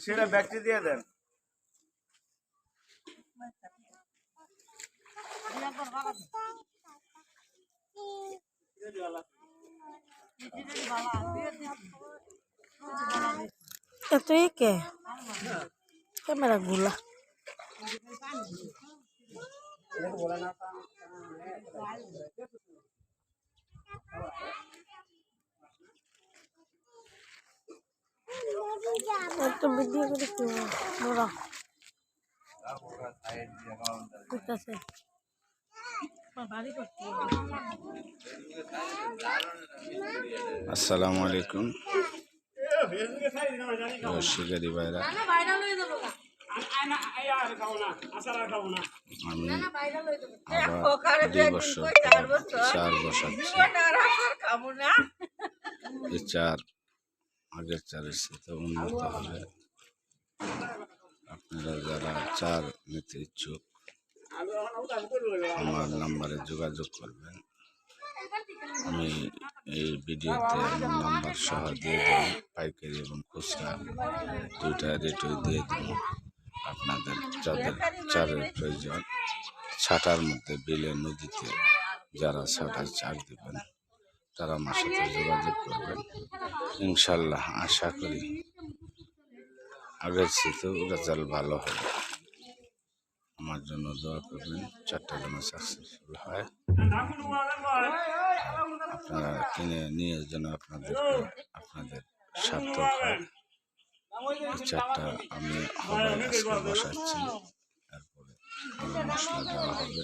সেটা ব্যাগটি দিয়ে দেন। এতই কে ক্যামেরা গুলা তো ভিডিও করে কি মোরা কইতাছে আসসালামু আলাইকুম শিকারি ভাইরা, আমি আবার 2 বছর 4 বসাচ্ছি। এই 4 আগের 4-এর সাথে উন্নত হবে। আপনারা যারা 4 নিতে ইচ্ছুক আমার নাম্বারে যোগাযোগ করবেন। আমি এই ভিডিওতে আমার নাম্বার সহ দিয়ে দেব, পাইকারি এবং খুচরা দুইটা রেটই দিয়ে দেব। আপনাদের যাদের 4-এর প্রয়োজন, ছাটার মধ্যে বিলে নদীতে যারা ছাটার 4 দেবেন তারা আমার সাথে যোগাযোগ করবেন। ইনশাল্লাহ আশা করি আগের চেয়েও রেজাল্ট ভালো হবে। আমার জন্য দোয়া করবেন, 4টা যেন সাকসেসফুল হয়। আপনারা কিনে নিয়ে যেন আপনাদের সার্থক হয়। এই 4টা আমি হবে আজকে বসাচ্ছি। তারপরে আরো মশলা দেওয়া হবে,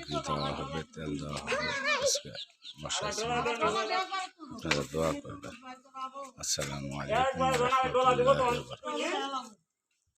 ঘি দেওয়া হবে, তেল দেওয়া হবে। আজকে বসাচ্ছি, আপনারা দোয়া করবেন। আসসালামু আলাইকুম ওয়া রাহমাতুল্লাহি ওয়া বারাকাতুহু।